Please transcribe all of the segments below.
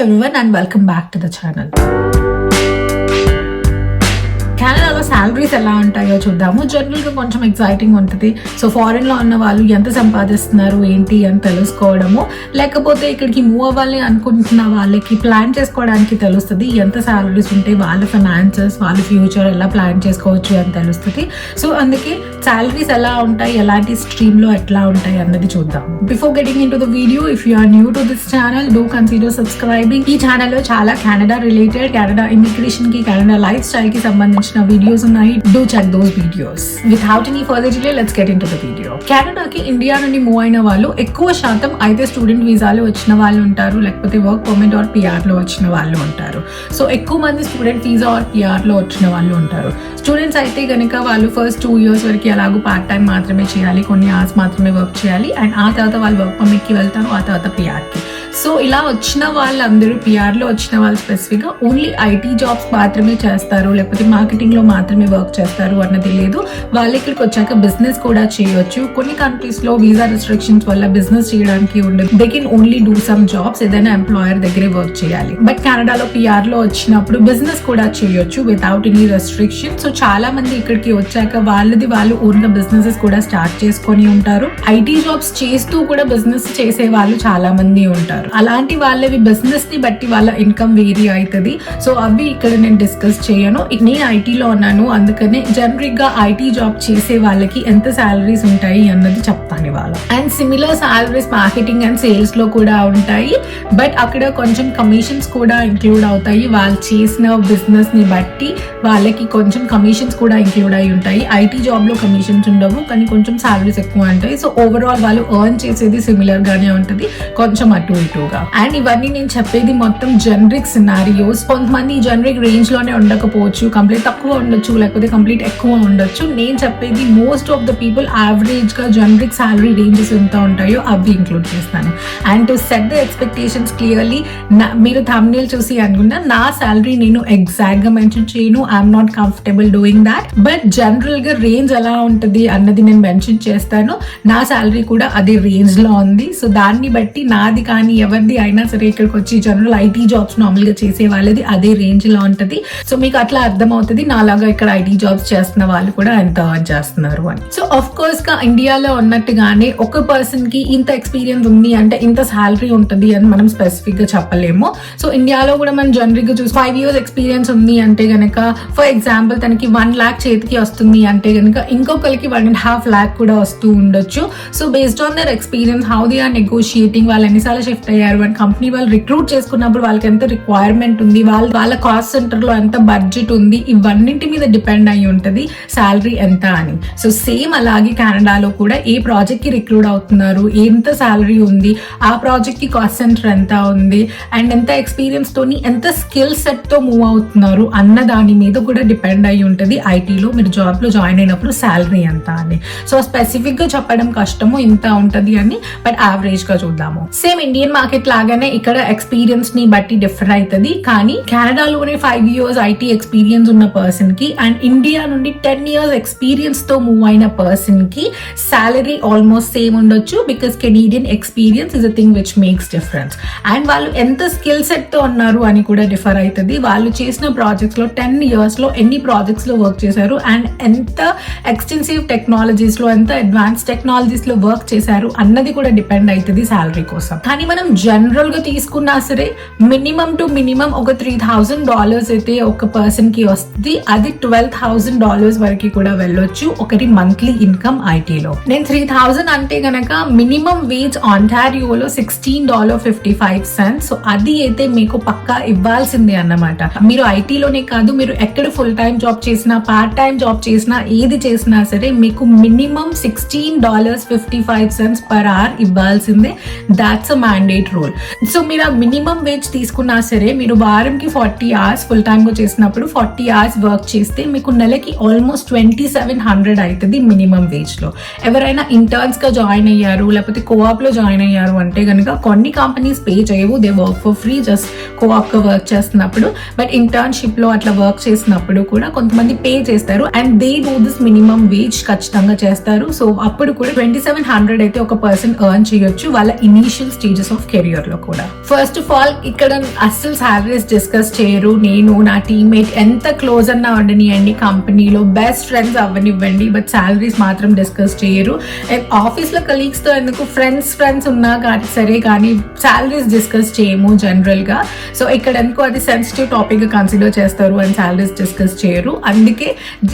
everyone and welcome back to the channel. కెనడాలో salaries ఎలా ఉంటాయో చూద్దాము. జనరల్గా కొంచెం ఎక్సైటింగ్ ఉంటుంది. సో ఫారెన్లో ఉన్న వాళ్ళు ఎంత సంపాదిస్తున్నారు ఏంటి అని తెలుసుకోవడము, లేకపోతే ఇక్కడికి మూవ్ అవ్వాలి అనుకుంటున్న వాళ్ళకి ప్లాన్ చేసుకోవడానికి తెలుస్తుంది. ఎంత సాలరీస్ ఉంటే వాళ్ళ ఫైనాన్సెస్, వాళ్ళ ఫ్యూచర్ ఎలా ప్లాన్ చేసుకోవచ్చు అని తెలుస్తుంది. సో అందుకే సాలరీస్ ఎలా ఉంటాయి, ఎలాంటి స్ట్రీమ్లో ఎట్లా ఉంటాయి అన్నది చూద్దాం. Before getting into the video, if you are new to this channel, do consider subscribing. ఈ ఛానల్లో చాలా కెనడా రిలేటెడ్, కెనడా ఇమిగ్రేషన్ కి, కెనడా లైఫ్ స్టైల్ కి సంబంధించిన వీడియోస్ ఉన్నాయి. Do check those videos. Without any further delay let's get into the video. కెనడాకి India నుండి move అయిన వాళ్ళు ఎక్కువ శాతం అయితే స్టూడెంట్ వీసాలో వచ్చిన వాళ్ళు ఉంటారు, లేకపోతే వర్క్ పర్మిట్ ఆర్ పిఆర్ లో వచ్చిన వాళ్ళు ఉంటారు. సో ఎక్కువ మంది స్టూడెంట్ వీసా ఆర్ పిఆర్ లో వచ్చిన వాళ్ళు ఉంటారు. స్టూడెంట్స్ అయితే కనుక వాళ్ళు ఫస్ట్ 2 years వరకు ఎలాగో పార్ట్ టైం మాత్రమే చేయాలి, కొన్ని అవర్స్ మాత్రమే వర్క్ చేయాలి. అండ్ ఆ తర్వాత వాళ్ళు వర్క్ పర్మిట్ కి వెళ్తారు, ఆ తర్వాత పిఆర్ కి. సో ఇలా వచ్చిన వాళ్ళందరూ పిఆర్ లో వచ్చిన వాళ్ళు స్పెసిఫిక్ గా ఓన్లీ ఐటీ జాబ్స్ మాత్రమే చేస్తారు, లేకపోతే మార్కెటింగ్ లో మాత్రమే వర్క్ చేస్తారు అన్నది లేదు. వాళ్ళు ఇక్కడికి వచ్చాక బిజినెస్ కూడా చేయొచ్చు. కొన్ని కంట్రీస్ లో వీసా రెస్ట్రిక్షన్స్ వల్ల బిజినెస్ చేయడానికి ఉండదు. They can only do some jobs, ఏదైనా ఎంప్లాయర్ దగ్గరే వర్క్ చేయాలి. బట్ కెనడాలో పిఆర్ లో వచ్చినప్పుడు బిజినెస్ కూడా చేయొచ్చు వితౌట్ ఎనీ రెస్ట్రిక్షన్. సో చాలా మంది ఇక్కడికి వచ్చాక వాళ్ళు ఓన్ గా బిజినెసెస్ కూడా స్టార్ట్ చేసుకొని ఉంటారు. ఐటీ జాబ్స్ చేస్తూ కూడా బిజినెస్ చేసే వాళ్ళు చాలా మంది ఉంటారు. అలాంటి వాళ్ళవి బిజినెస్ ని బట్టి వాళ్ళ ఇన్కమ్ వేరీ అవుతుంది. సో అవి ఇక్కడ నేను డిస్కస్ చేయను. నేను ఐటీలో ఉన్నాను, అందుకనే జనరిక్ గా ఐటీ జాబ్ చేసే వాళ్ళకి ఎంత సాలరీస్ ఉంటాయి అన్నది చెప్తాను ఇవాళ. And similar salaries marketing and sales లో కూడా ఉంటాయి, బట్ అక్కడ కొంచెం కమిషన్స్ కూడా ఇంక్లూడ్ అవుతాయి. వాళ్ళు చేసిన బిజినెస్ ని బట్టి వాళ్ళకి కొంచెం కమిషన్స్ కూడా ఇంక్లూడ్ అయి ఉంటాయి. ఐటీ జాబ్ లో కమిషన్స్ ఉండవు, కానీ కొంచెం సాలరీస్ ఎక్కువ ఉంటాయి. సో ఓవరాల్ వాళ్ళు ఎర్న్ చేసేది సిమిలర్ గానే ఉంటుంది, కొంచెం అటు ఇటుగా. అండ్ ఇవన్నీ నేను చెప్పేది మొత్తం జనరిక్ సినారియోస్. కొంతమంది జనరిక్ రేంజ్ లోనే ఉండకపోవచ్చు, కంప్లీట్ తక్కువ ఉండొచ్చు, లేకపోతే కంప్లీట్ ఎక్కువ ఉండొచ్చు. నేను చెప్పేది most of the people average గా జనరిక్ సాలరీ రేంజెస్ ఎంత ఉంటాయో అవి ఇంక్లూడ్ చేస్తాను. And to set the expectations clearly, మీరు థంబ్నెయిల్ చూసి అనుకున్నా నా సాలరీ నేను ఎగ్జాక్ట్ గా మెన్షన్ చేయను. I'm not comfortable doing that, but general గా రేంజ్ ఎలా ఉంటుంది అన్నది నేను మెన్షన్ చేస్తాను. నా సాలరీ కూడా అదే రేంజ్ లో ఉంది. సో దాన్ని బట్టి నాది కానీ ఎవరిది అయినా సరే ఇక్కడికి వచ్చి జనరల్ ఐటీ జాబ్స్ నార్మల్ గా చేసే వాళ్ళది అదే రేంజ్ లో ఉంటది. సో మీకు అట్లా అర్థం అవుతుంది నాలాగా ఇక్కడ ఐటీ జాబ్స్ చేస్తున్న వాళ్ళు కూడా ఎంత ఎర్న్ చేస్తున్నారు అని. సో ఆఫ్ కోర్స్ గా ఇండియాలో ఉన్నట్టుగానే ఒక పర్సన్ కి ఇంత ఎక్స్పీరియన్స్ ఉంది అంటే ఇంత సాలరీ ఉంటుంది అని మనం స్పెసిఫిక్ గా చెప్పలేము. సో ఇండియాలో కూడా మనం జనరల్ గా చూసి 5 years ఎక్స్పీరియన్స్ ఉంది అంటే గనక, ఫర్ ఎగ్జాంపుల్ తనకి 1 lakh చేతికి వస్తుంది అంటే గనక ఇంకొకరికి 1.5 lakh కూడా వస్తూ ఉండొచ్చు. So based on their experience, how they are negotiating, వాళ్ళు ఎన్నిసార్లు షిఫ్ట్ అయ్యారు అండ్ కంపెనీ వాళ్ళు రిక్రూట్ చేసుకున్నప్పుడు వాళ్ళకి ఎంత రిక్వైర్మెంట్ ఉంది, వాళ్ళ కాస్ట్ సెంటర్ లో ఎంత బడ్జెట్ ఉంది, ఇవన్నింటి మీద డిపెండ్ అయి ఉంటది సాలరీ ఎంత అని. సో సేమ్ అలాగే కెనడాలో కూడా ఏ ప్రాజెక్ట్ కి రిక్రూట్ అవుతున్నారు, ఎంత సాలరీ ఉంది, ఆ ప్రాజెక్ట్ కి కాస్ట్ సెంటర్ ఎంత ఉంది, అండ్ ఎంత ఎక్స్పీరియన్స్ తోని ఎంత స్కిల్ సెట్ తో మూవ్ అవుతున్నారు అన్న దాని మీద కూడా డిపెండ్ అయి ఉంటది. ఐటీలో మీరు జాబ్ లో జాయిన్ అయినప్పుడు సాలరీ ఎంత అని. సో స్పెసిఫిక్ గా చెప్పడం కష్టము ఇంత ఉంటది అని, బట్ యావరేజ్ గా చూద్దాము. సేమ్ ఇండియన్ మార్కెట్ లాగానే ఇక్కడ ఎక్స్పీరియన్స్ ని బట్టి డిఫర్ అవుతుంది. కానీ కెనడాలోనే 5 years ఐటీ ఎక్స్పీరియన్స్ ఉన్న పర్సన్ కి అండ్ ఇండియా నుండి 10 years ఎక్స్పీరియన్స్ తో మూవ్ అయిన పర్సన్ కి సాలరీ ఆల్మోస్ట్ సేమ్ ఉండొచ్చు, because Canadian experience is a thing which makes difference. And వాళ్ళు ఎంత స్కిల్ సెట్ తో ఉన్నారు అని కూడా డిఫర్ అవుతుంది. వాళ్ళు చేసిన ప్రాజెక్ట్స్ లో 10 years లో ఎన్ని ప్రాజెక్ట్స్ లో వర్క్ చేశారు అండ్ ఎంత ఎక్స్టెన్సివ్ టెక్నాలజీస్ లో, ఎంత అడ్వాన్స్ టెక్నాలజీస్ లో వర్క్ చేశారు అన్నది కూడా డిపెండ్ అవుతుంది సాలరీ కోసం. కానీ మనం జనరల్ గా తీసుకున్నా సరే మినిమం టు మినిమం ఒక $3,000 అయితే ఒక పర్సన్ కి వస్తుంది. అది $12,000 వరకు కూడా వెళ్ళొచ్చు ఒకటి మంత్లీ ఇన్కమ్ ఐటీలో. నేను 3,000 అంటే గనక మినిమం వేజ్ ఆంటారియోలో $16.55. సో అది అయితే మీకు పక్కా ఇవ్వాల్సిందే అన్నమాట. మీరు ఐటీలోనే కాదు, మీరు ఎక్కడ ఫుల్ టైం జాబ్ చేసినా, పార్ట్ టైం జాబ్ చేసినా, ఏది చేసినా సరే మీకు మినిమం $16.55 per hour ఇవ్వాల్సిందే. That's a mandate rule. So మీరు ఆ మినిమం వేజ్ తీసుకున్నా సరే, మీరు వారంకి 40 hours ఫుల్ టైమ్ గా చేసినప్పుడు 40 hours వర్క్ చేస్తే మీకు నెలకి ఆల్మోస్ట్ 2,700 అవుతుంది మినిమం వేజ్ లో. ఎవరైనా ఇంటర్న్స్ గా జాయిన్ అయ్యారు, లేకపోతే కోఆప్ లో జాయిన్ అయ్యారు అంటే కనుక కొన్ని కంపెనీస్ పే చేయవు, they work for free just co-op గా వర్క్ చేస్తున్నప్పుడు. బట్ ఇంటర్న్షిప్ లో అట్లా వర్క్ చేసినప్పుడు కూడా కొంతమంది పే చేస్తారు and they do this minimum wage ఖచ్చితంగా చేస్తారు. సో అప్పుడు కూడా 2,700 అయితే ఒక పర్సన్ ఎర్న్ చేయొచ్చు వాళ్ళ ఇనీషియల్ స్టేజెస్ ఆఫ్ కెరియర్ లో కూడా. ఫస్ట్ ఆఫ్ ఆల్ ఇక్కడ అస్సలు సాలరీస్ డిస్కస్ చేయరు. నేను నా టీమ్మేట్ ఎంత క్లోజ్ అన్నా ఉండనివ్వండి, కంపెనీలో బెస్ట్ ఫ్రెండ్స్ అవ్వనివ్వండి, బట్ సాలరీస్ మాత్రం డిస్కస్ చేయరు. ఆఫీస్ లో కలీగ్స్ తో ఎందుకు, ఫ్రెండ్స్ ఉన్నా కానీ సరే, కానీ సాలరీస్ డిస్కస్ చేయము జనరల్ గా. సో ఇక్కడ ఎందుకు అది సెన్సిటివ్ టాపిక్ గా కన్సిడర్ చేస్తారు అండ్ సాలరీస్ డిస్కస్ చేయరు. అందుకే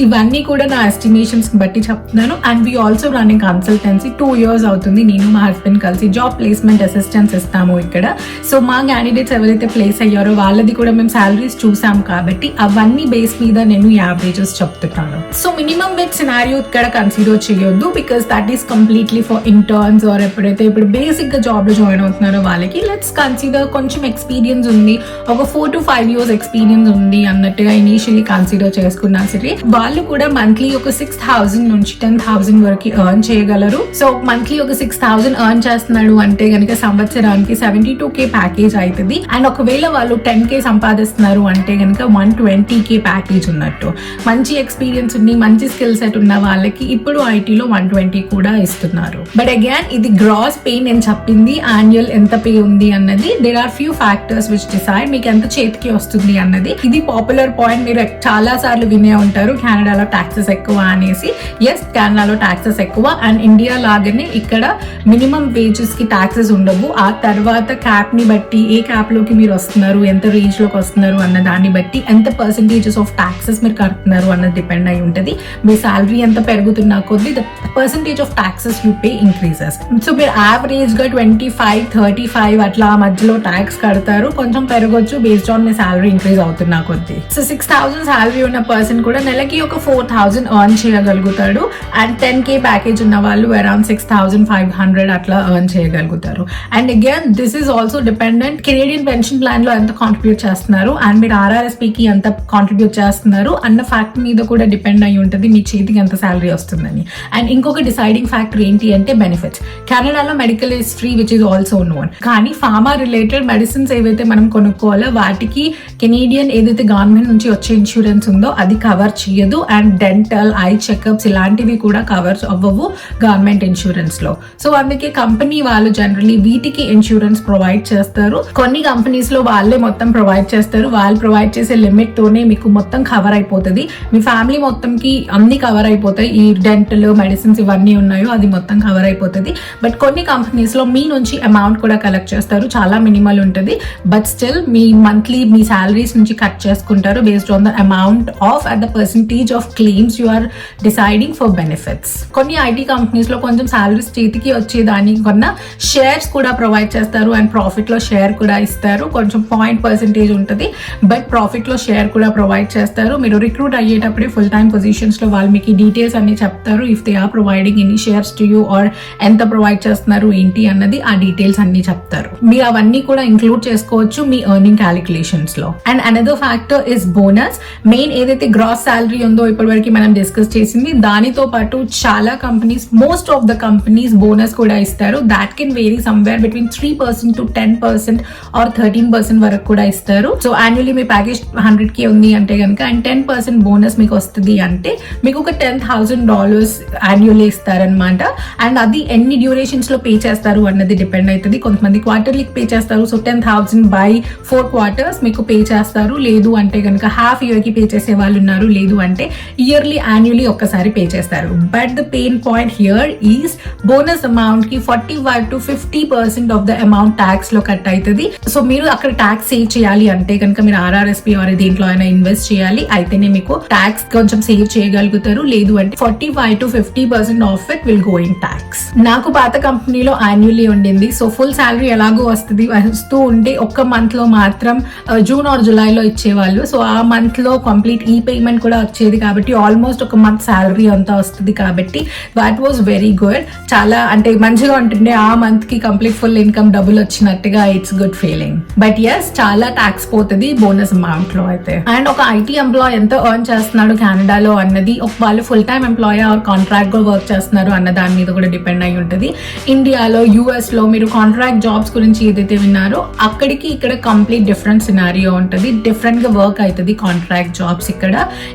ఇవన్నీ కూడా నా ఎస్టిమేషన్స్ బట్టి చెప్తున్నాను. And we also running consultancy 2 years అవుతుంది. నేను మా హస్బెండ్ కలిసి జాబ్ ప్లేస్మెంట్ అసిస్టెన్స్ ఇస్తాము ఇక్కడ. సో మా క్యాండిడేట్స్ ఎవరైతే ప్లేస్ అయ్యారో వాళ్ళది కూడా మేము సాలరీస్ చూసాం కాబట్టి అవన్నీ బేస్ మీద నేను యావరేజెస్ చెప్తున్నాను. సో మినిమం వేజ్ సినారియో ఇక్కడ కన్సిడర్ చేయొద్దు, because that is completely for interns or ఎప్పుడైతే ఇప్పుడు బేసిక్ గా జాబ్ లో జాయిన్ అవుతున్నారో వాళ్ళకి. లెట్స్ కన్సిడర్ కొంచెం ఎక్స్పీరియన్స్ ఉంది, ఒక 4 to 5 years ఎక్స్పీరియన్స్ ఉంది అన్నట్టుగా ఇనీషియలీ కన్సిడర్ చేసుకున్నా సరే వాళ్ళు కూడా మంత్లీ ఒక 6,000 నుంచి 10,000 వరకు ఎర్న్ చేయగలరు. సో మంత్లీ ఒక 6,000 ఎర్న్ చేస్తున్నాడు అంటే కనుక సంవత్సరానికి 72K ప్యాకేజ్ అవుతుంది. అండ్ ఒకవేళ వాళ్ళు 10K సంపాదిస్తున్నారు అంటే కనుక 120K ప్యాకేజ్ ఉన్నట్టు. మంచి ఎక్స్పీరియన్స్ ఉంది, మంచి స్కిల్ సెట్ ఉన్న వాళ్ళకి ఇప్పుడు ఐటీలో 120 కూడా ఇస్తున్నారు. బట్ అగైన్ ఇది గ్రాస్ పే నేను చెప్పింది, యాన్యువల్ ఎంత పే ఉంది అన్నది. There are few factors which decide మీకు ఎంత చేతికి వస్తుంది అన్నది. ఇది పాపులర్ పాయింట్, మీరు చాలా సార్లు వినే ఉంటారు కెనడాలో టాక్సెస్ ఎక్కువ అనేసి. ఎస్, కెనడాలో టాక్సెస్ ఎక్కువ అండ్ ఇండియా లాగానే ఇక్కడ మినిమం వేజెస్ కి టాక్సెస్ ఉండవు. ఆ తర్వాత క్యాప్ ని బట్టి, ఏ క్యాప్ లోకి మీరు వస్తున్నారు, ఎంత రేంజ్ లోకి వస్తున్నారు అన్న దాన్ని బట్టి ఎంత పర్సెంటేజెస్ ఆఫ్ టాక్సెస్ మీరు కడుతున్నారు అన్నది డిపెండ్ అయి ఉంటుంది. మీ సాలరీ ఎంత పెరుగుతున్నా కొద్దీ the percentage of taxes you pay increases. So మీరు యావరేజ్ గా 25-35 అట్లా మధ్యలో ట్యాక్స్ కడతారు. కొంచెం పెరగొచ్చు బేస్డ్ ఆన్ మీ సాలరీ ఇంక్రీజ్ అవుతున్నా కొద్దీ. సో 6,000 సాలరీ ఉన్న పర్సన్ కూడా నెలకి ఒక 4,000 ఎర్న్ చేయగలుగుతాడు. అండ్ 10K ప్యాకేజ్ ఉన్న వాళ్ళు అరౌండ్ 6,500 అట్లా ఎర్న్ చేయగలుగుతారు. And again this is also dependent Canadian pension plan లో ఎంత కాంట్రిబ్యూట్ చేస్తున్నారు అండ్ మీరు RRSP కి ఎంత కాంట్రిబ్యూట్ చేస్తున్నారు అన్న ఫ్యాక్ట్ మీద కూడా డిపెండ్ అయి ఉంటుంది మీ చేతికి ఎంత సాలరీ వస్తుందని. అండ్ ఇంకొక డిసైడింగ్ ఫ్యాక్టర్ ఏంటి అంటే బెనిఫిట్స్. కెనడాలో medical is free which is also known. కానీ ఫార్మా రిలేటెడ్ మెడిసిన్స్ ఏవైతే మనం కొనుక్కోవాలో వాటికి కెనేడియన్ ఏదైతే గవర్నమెంట్ నుంచి వచ్చే ఇన్సూరెన్స్ ఉందో అది కవర్ చేయదు. అండ్ డెంటల్, ఐ చెకప్స్ ఇలాంటివి కూడా కవర్ అవ్వవు గవర్నమెంట్ ఇన్సూరెన్స్ లో. సో అందుకే కంపెనీ వాళ్ళు జనరల్లీ వీటికి ఇన్సూరెన్స్ ప్రొవైడ్ చేస్తారు. కొన్ని కంపెనీస్ లో వాళ్ళే మొత్తం ప్రొవైడ్ చేస్తారు. వాళ్ళు ప్రొవైడ్ చేసే లిమిట్ తోనే మీకు మొత్తం కవర్ అయిపోతుంది. మీ ఫ్యామిలీ మొత్తంకి అన్ని కవర్ అయిపోతాయి. ఈ డెంటల్, మెడిసిన్స్ ఇవన్నీ ఉన్నాయో అది మొత్తం కవర్ అయిపోతుంది. బట్ కొన్ని కంపెనీస్ లో మీ నుంచి అమౌంట్ కూడా కలెక్ట్ చేస్తారు, చాలా మినిమల్ ఉంటుంది. బట్ స్టిల్ మీ మంత్లీ మీ సాలరీస్ నుంచి కట్ చేసుకుంటారు based on the amount of at the percentage of claims you are deciding for benefits. కొన్ని ఐటీ కంపెనీస్ లో కొంచెం సాలరీస్ చేతికి వచ్చేదానికి కొన్న షేర్స్ కూడా ప్రొవైడ్ చేస్తారు అండ్ ప్రాఫిట్ లో షేర్ కూడా ఇస్తారు. కొంచెం % ఉంటుంది బట్ ప్రాఫిట్ లో షేర్ కూడా ప్రొవైడ్ చేస్తారు. మీరు రిక్రూట్ అయ్యేటప్పుడే ఫుల్ టైమ్ పొజిషన్స్ లో వాళ్ళు మీకు డీటెయిల్స్ అన్ని చెప్తారు. If they are providing any shares to you or ఎంత ప్రొవైడ్ చేస్తున్నారు ఏంటి అన్నది ఆ డీటెయిల్స్ అన్ని చెప్తారు. మీరు అవన్నీ కూడా ఇంక్లూడ్ చేసుకోవచ్చు మీ ఎర్నింగ్ క్యాలిక్యులేషన్స్ లో. And another factor is bonus. Main ఏదైతే గ్రాస్ సాలరీ ఉందో ఇప్పటివరకు మనం డిస్కస్ చేసింది దానితో పాటు చాలా companies, most of the companies bonus కూడా ఇస్తారు. That can vary somewhere between 3% to 10% or 13% వరకు కూడా ఇస్తారు. సో యాన్యువల్లీ మీ ప్యాకేజ్ 100K ఉంది అంటే కనుక అండ్ 10% బోనస్ మీకు వస్తుంది అంటే మీకు ఒక $10,000 యాన్యువల్లీ ఇస్తారనమాట. అండ్ అది ఎన్ని డ్యూరేషన్స్ లో పే చేస్తారు అన్నది డిపెండ్ అవుతుంది. కొంతమంది క్వార్టర్లీ పే చేస్తారు. సో 10,000 by 4 quarters మీకు పే చేస్తారు. లేదు అంటే కనుక హాఫ్ ఇయర్ కి పే చేసే వాళ్ళు ఉన్నారు. లేదు అంటే ఇయర్లీ యాన్యువల్లీ ఒక్కసారి పే చేస్తారు. But the pain point here is bonus amount కి 45 to 50% of the amount tax లో కట్ అవుతుంది. సో మీరు అక్కడ ట్యాక్స్ సేవ్ చేయాలి అంటే కనుక మీరు RRSP ఆర్ దేంట్లో అయినా ఇన్వెస్ట్ చేయాలి. అయితేనే మీకు ట్యాక్స్ కొంచెం సేవ్ చేయగలుగుతారు. లేదు అంటే 45 to 50% of it will go in tax. నాకు పాత కంపెనీలో యాన్యువల్లీ ఉండింది. సో ఫుల్ సాలరీ ఎలాగో వస్తూ ఉంటే ఒక్క మంత్ లో మాత్రం జూన్ ఆర్ జులైలో ఇచ్చేవాళ్ళు. సో ఆ మంత్ లో కంప్లీట్ ఈ పేమెంట్ కూడా వచ్చేది కాబట్టి ఆల్మోస్ట్ ఒక మంత్ సాలరీ అంతా వస్తుంది కాబట్టి దాట్ వాజ్ వెరీ గుడ్. చాలా అంటే మంచిగా ఉంటుండే. ఆ మంత్ కి కంప్లీట్ ఫుల్ ఇన్కమ్ డబుల్ వచ్చినట్టుగా it's good feeling. But yes చాలా ట్యాక్స్ పోతుంది బోనస్ అమౌంట్ లో అయితే. అండ్ ఒక ఐటీ ఎంప్లాయ్ ఎంత ఎర్న్ చేస్తున్నాడు కెనడాలో అన్నది వాళ్ళు full time employ or contract గా వర్క్ చేస్తున్నారు అన్న దాని మీద కూడా డిపెండ్ అయి ఉంటుంది. ఇండియాలో, US లో మీరు కాంట్రాక్ట్ జాబ్స్ గురించి ఏదైతే విన్నారో అక్కడికి ఇక్కడ కంప్లీట్ డిఫరెంట్ సినారియో ఉంటుంది. డిఫరెంట్ గా వర్క్ అవుతుంది కాంట్రాక్ట్ జాబ్స్.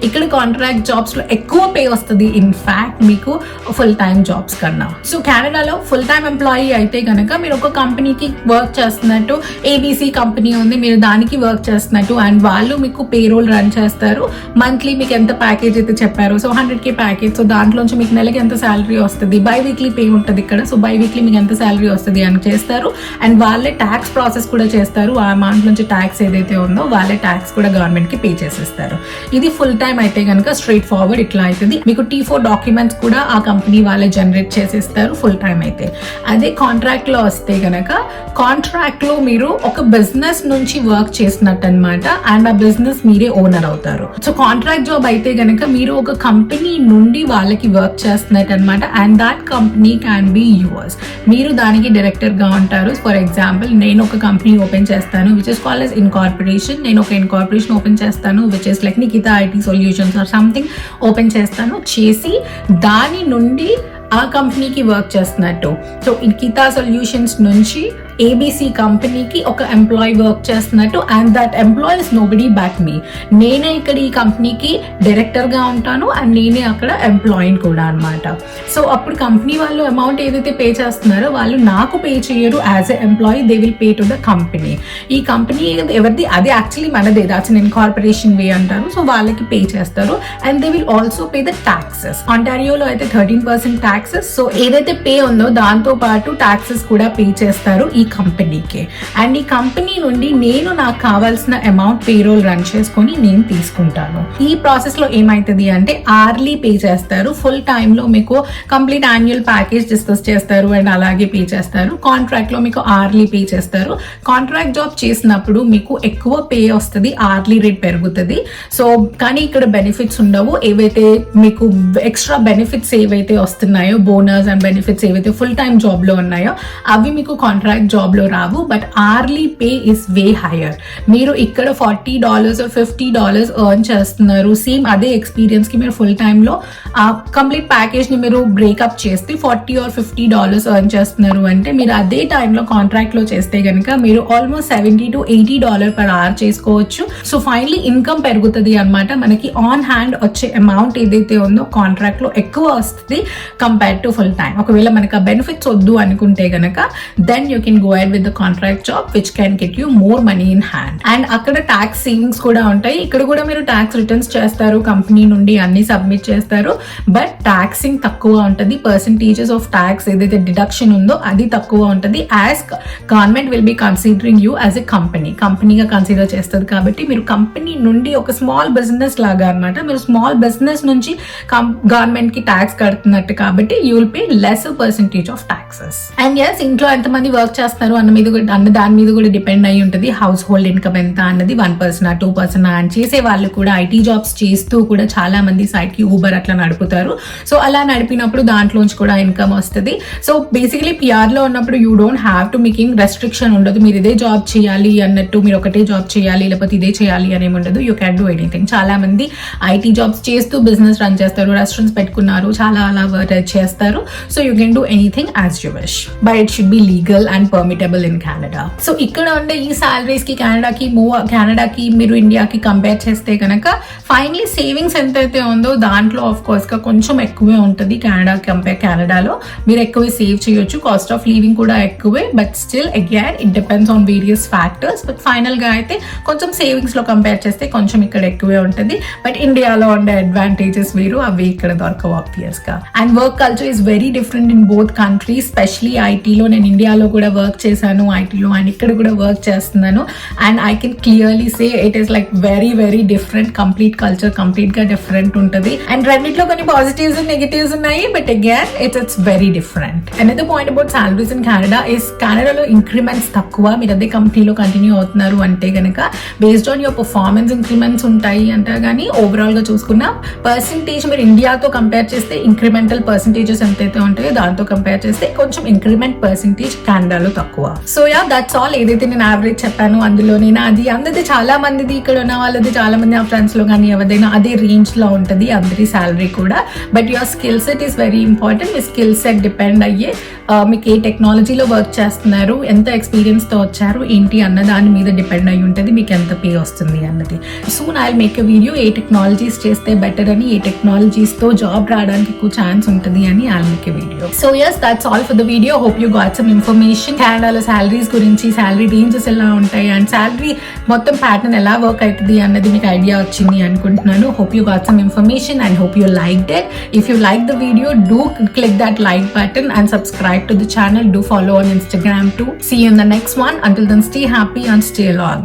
ఇక్కడ కాంట్రాక్ట్ జాబ్స్ లో ఎక్కువ పే వస్తుంది ఇన్ఫాక్ట్ మీకు ఫుల్ టైమ్ జాబ్స్ కన్నా. సో కెనడాలో ఫుల్ టైమ్ ఎంప్లాయీ అయితే కనుక మీరు ఒక కంపెనీకి వర్క్ చేస్తున్నట్టు, ABC కంపెనీ ఉంది, మీరు దానికి వర్క్ చేస్తున్నట్టు, అండ్ వాళ్ళు మీకు పేరోల్ రన్ చేస్తారు. మంత్లీ మీకు ఎంత ప్యాకేజ్ అయితే చెప్పారో, సో 100K ప్యాకేజ్, సో దాంట్లోంచి మీకు నెలకి ఎంత శాలరీ వస్తుంది, బై వీక్లీ పే ఉంటుంది ఇక్కడ, సో బై వీక్లీ మీకు ఎంత శాలరీ వస్తుంది అని చేస్తారు. అండ్ వాళ్ళే ట్యాక్స్ ప్రాసెస్ కూడా చేస్తారు. ఆ అమౌంట్ నుంచి ట్యాక్స్ ఏదైతే ఉందో వాళ్ళే ట్యాక్స్ కూడా గవర్నమెంట్ కి పే చేసేస్తారు. ఇది ఫుల్ టైం అయితే కనుక స్ట్రైట్ ఫార్వర్డ్ ఇట్లా అవుతుంది. మీకు T4 డాక్యుమెంట్స్ కూడా ఆ కంపెనీ వాళ్ళే జనరేట్ చేసేస్తారు ఫుల్ టైం అయితే. అదే కాంట్రాక్ట్ లో వస్తే గనక, కాంట్రాక్ట్ లో మీరు ఒక బిజినెస్ నుంచి వర్క్ చేసినట్టు అనమాట, అండ్ ఆ బిజినెస్ మీరే ఓనర్ అవుతారు. సో కాంట్రాక్ట్ జాబ్ అయితే గనక మీరు ఒక కంపెనీ నుండి వాళ్ళకి వర్క్ చేస్తున్నట్టు అనమాట, and that company can be yours. మీరు దానికి డైరెక్టర్ గా ఉంటారు. ఫర్ ఎగ్జాంపుల్, నేను ఒక కంపెనీ ఓపెన్ చేస్తాను which is called as incorporation. నేను ఒక ఇన్కార్పొరేషన్ ఓపెన్ చేస్తాను which is like Nikhita IT solutions or something open చేస్తాను. చేసి దాని నుండి ఆ కంపెనీకి వర్క్ చేస్తున్నట్టు. సో నిఖితా సొల్యూషన్స్ నుంచి ABC కంపెనీకి ఒక ఎంప్లాయీ వర్క్ చేస్తున్నట్టు, and that employee is nobody back me. నేనే ఇక్కడ ఈ కంపెనీకి డైరెక్టర్ గా ఉంటాను, అండ్ నేనే అక్కడ ఎంప్లాయీని కూడా అనమాట. సో అప్పుడు కంపెనీ వాళ్ళు అమౌంట్ ఏదైతే పే చేస్తున్నారో వాళ్ళు నాకు పే చేయరు as a employee, they will pay to the company. ఈ కంపెనీ ఎవరిది, అది యాక్చువల్లీ మనదే, దాట్స్ అన్ ఇన్కార్పొరేషన్ వే అంటారు. సో వాళ్ళకి పే చేస్తారు, and they will also pay the taxes. ఆంటారియోలో అయితే 13% టాక్సెస్. సో ఏదైతే పే ఉందో దాంతో పాటు టాక్సెస్ కూడా పే చేస్తారు ఈ కంపెనీకి. అండ్ ఈ కంపెనీ నుండి నేను నాకు కావాల్సిన అమౌంట్ పేరోల్ రన్ చేసుకొని నేను తీసుకుంటాను. ఈ ప్రాసెస్ లో ఏమైతుంది అంటే ఆర్లీ పే చేస్తారు. ఫుల్ టైమ్ లో మీకు కంప్లీట్ యాన్యువల్ ప్యాకేజ్ డిస్కస్ చేస్తారు, అండ్ అలాగే పే చేస్తారు. కాంట్రాక్ట్ లో మీకు ఆర్లీ పే చేస్తారు. కాంట్రాక్ట్ జాబ్ చేసినప్పుడు మీకు ఎక్కువ పే వస్తుంది, ఆర్లీ రేట్ పెరుగుతుంది. సో కానీ ఇక్కడ బెనిఫిట్స్ ఉండవు. ఏవైతే మీకు ఎక్స్ట్రా బెనిఫిట్స్ ఏవైతే వస్తున్నాయో, బోనస్ అండ్ బెనిఫిట్స్ ఏవైతే ఫుల్ టైమ్ జాబ్ లో ఉన్నాయో అవి మీకు కాంట్రాక్ట్ జాబ్ లో రావు. But hourly pay is way higher. మీరు ఇక్కడ $40 or $50 ఎర్న్ చేస్తున్నారు. సేమ్ అదే ఎక్స్పీరియన్స్ కి మీరు ఫుల్ టైమ్ లో ఆ కంప్లీట్ ప్యాకేజ్ ని మీరు బ్రేకప్ చేస్తే $40 or $50 ఎర్న్ చేస్తున్నారు అంటే, మీరు అదే టైంలో కాంట్రాక్ట్ లో చేస్తే గనుక మీరు ఆల్మోస్ట్ $70 to $80 per hour చేసుకోవచ్చు. సో ఫైనలీ ఇన్కమ్ పెరుగుతుంది అనమాట. మనకి ఆన్ హ్యాండ్ వచ్చే అమౌంట్ ఏదైతే ఉందో కాంట్రాక్ట్ లో ఎక్కువ వస్తుంది కంపేర్ టు ఫుల్ టైం. ఒకవేళ మనకి ఆ బెనిఫిట్స్ వద్దు అనుకుంటే గనక, then you can go ahead with the contract job which can get you more money in hand. And అక్కడ ట్యాక్స్ సేవింగ్స్ కూడా ఉంటాయి. ఇక్కడ కూడా మీరు ట్యాక్స్ రిటర్న్స్ చేస్తారు, కంపెనీ నుండి అన్ని సబ్మిట్ చేస్తారు, బట్ ట్యాక్సింగ్ తక్కువ ఉంటుంది. పర్సంటేజెస్ ఆఫ్ ట్యాక్స్ ఏదైతే డిడక్షన్ ఉందో అది తక్కువ ఉంటుంది. As government will be considering you as a కంపెనీగా కన్సిడర్ చేస్తుంది. కాబట్టి మీరు కంపెనీ నుండి ఒక స్మాల్ బిజినెస్ లాగా అనమాట, మీరు స్మాల్ బిజినెస్ నుంచి గవర్నమెంట్ కి ట్యాక్స్ కడుతున్నట్టు, కాబట్టి you will pay less percentage of taxes. And yes, ఇంట్లో ఎంతమంది వర్క్ చేస్తారు అన్న దాని మీద కూడా డిపెండ్ అయి ఉంటుంది. హౌస్ హోల్డ్ ఇన్కమ్ ఎంత అన్నది 1% 2% అని చేసే వాళ్ళు కూడా IT జాబ్స్ చేస్తూ కూడా చాలా మంది సైడ్ కి ఊబర్ అట్లా నడుపుతారు. సో అలా నడిపినప్పుడు దాంట్లోంచి కూడా ఇన్కమ్ వస్తుంది. సో బేసికలీ PR లో ఉన్నప్పుడు you don't have to making restriction ఉండదు. మీరు ఇదే జాబ్ చేయాలి అన్నట్టు, మీరు ఒకటే జాబ్ చేయాలి లేకపోతే ఇదే చేయాలి అనేమి ఉండదు. You can do anything. చాలా మంది IT జాబ్స్ చేస్తూ బిజినెస్ రన్ చేస్తారు, రెస్టారెంట్స్ పెట్టుకున్నారు, చాలా అలా చేస్తారు. So you can do anything as you wish, but it should be legal and permittable in Canada. So ఇక్కడ ఉండే ఈ సాలరీస్ కి కెనడాకి మీరు ఇండియాకి కంపేర్ చేస్తే కనుక ఫైనలీ సేవింగ్స్ ఎంతైతే ఉందో దాంట్లో ఆఫ్ కోర్స్ గా కొంచెం ఎక్కువే ఉంటుంది. కెనడాలో మీరు ఎక్కువే సేవ్ చేయొచ్చు. కాస్ట్ ఆఫ్ లివింగ్ కూడా ఎక్కువే, but still again it depends on various factors. But final గా అయితే కొంచెం సేవింగ్స్ లో కంపేర్ చేస్తే కొంచెం ఇక్కడ ఎక్కువే ఉంటుంది. బట్ ఇండియాలో ఉండే అడ్వాంటేజెస్ వేరు, అవి ఇక్కడ దొరకవు ఆబ్వియస్ గా. And work culture is very different in both countries. Especially ఐటీలో, నేను ఇండియాలో కూడా వర్క్ చేశాను ఐటీలో, అండ్ ఇక్కడ కూడా వర్క్ చేస్తున్నాను. And I can clearly say it is like very very different. Complete culture complete గా డిఫరెంట్ ఉంటుంది. అండ్ రెండిట్లో కొన్ని పాజిటివ్స్ అండ్ నెగటివ్స్ ఉన్నాయి, but again it's very different. Another point about salaries in Canada is, కెనడాలో increments తక్కువ. మీరు అదే కంపెనీలో కంటిన్యూ అవుతున్నారు అంటే కనుక based on your performance increments ఉంటాయి అంటే, కానీ ఓవరాల్ గా చూసుకున్న పర్సంటేజ్ మీరు ఇండియాతో కంపేర్ చేస్తే ఇంక్రిమెంటల్ పర్సంటేజెస్ ఎంతైతే ఉంటాయో దాంతో కంపేర్ చేస్తే కొంచెం ఇంక్రిమెంట్ పర్సంటేజ్ కెనడాలో తక్కువ. So yeah, that's all. ఏదైతే నేను యావరేజ్ చెప్పాను అందులో నేను అందరిది చాలా మందిది, ఇక్కడ ఉన్న వాళ్ళది చాలా మంది ఆ ఫ్రెండ్స్ లో కానీ ఎవరైనా అదే రేంజ్ లో ఉంటుంది అందరి సాలరీ కూడా. But your skill set is very important. Me skill set depend అయ్యే మీకు ఏ టెక్నాలజీలో వర్క్ చేస్తున్నారు, ఎంత ఎక్స్పీరియన్స్తో వచ్చారు ఏంటి అన్న దాని మీద డిపెండ్ అయి ఉంటుంది మీకు ఎంత పే వస్తుంది అన్నది. Soon I make a video ఏ టెక్నాలజీస్ చేస్తే బెటర్ అని, ఏ టెక్నాలజీస్తో జాబ్ రావడానికి ఎక్కువ ఛాన్స్ ఉంటుంది అని I make a video. So yes, that's all for the video. Hope you got some information. కెనడాలో శాలరీస్ గురించి, శాలరీ రేంజెస్ ఎలా ఉంటాయి అండ్ శాలరీ మొత్తం ప్యాటర్న్ ఎలా వర్క్ అవుతుంది అన్నది మీకు ఐడియా వచ్చింది అనుకుంటున్నాను. Hope you got some information and hope you liked it. If you liked the video, do click that like button and subscribe to the channel. Do follow on Instagram too. See you in the next one. Until then, stay happy and stay long.